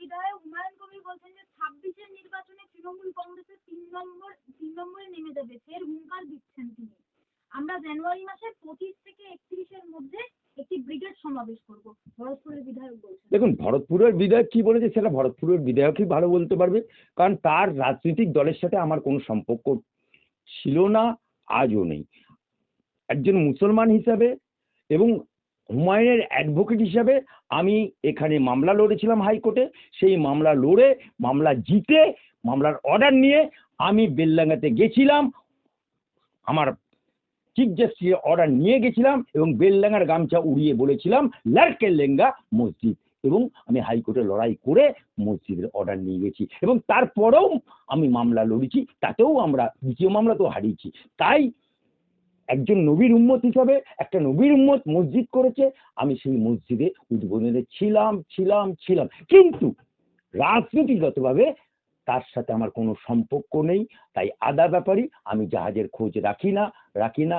বিধায়ক হুমায়ুন কবির বলছেন যে 26-এর নির্বাচনে তৃণমূল কংগ্রেসের 3 নম্বরে নেমে যাবে, ফের হুঙ্কার দিচ্ছেন তিনি। আমরা জানুয়ারি মাসের 25 থেকে 31-এর মধ্যে একটি ব্রিগেড সমাবেশ করব, ভরতপুরের বিধায়ক বলছেন। দেখুন, ভরতপুরের বিধায়ক কি বলেছে সেটা ভরতপুরের বিধায়কই ভালো বলতে পারবে, কারণ তার রাজনৈতিক দলের সাথে আমার কোনো সম্পর্ক ছিল না, আজও নেই। একজন মুসলমান হিসাবে এবং হুমায়ুনের অ্যাডভোকেট হিসাবে আমি এখানে মামলা লড়েছিলাম হাইকোর্টে। সেই মামলা লড়ে, মামলা জিতে, মামলার অর্ডার নিয়ে আমি বেলডাঙ্গাতে গেছিলাম, আমার চিফ জাস্টিসের অর্ডার নিয়ে গেছিলাম এবং বেলডাঙ্গার গামছা উড়িয়ে বলেছিলাম লাড়কেলেঙ্গা মসজিদ, এবং আমি হাইকোর্টে লড়াই করে মসজিদের অর্ডার নিয়ে গেছি এবং তারপরেও আমি মামলা লড়েছি, তাতেও আমরা দ্বিতীয় মামলাতেও হারিয়েছি। তাই একজন নবীর উম্মত হিসাবে একটা নবীর উম্মত মসজিদ করেছে, আমি সেই মসজিদে উদ্বোধনে ছিলাম, কিন্তু রাজনীতিগতভাবে তার সাথে আমার কোনো সম্পর্ক নেই। তাই আদা ব্যাপারী আমি জাহাজের খোঁজ রাখি না।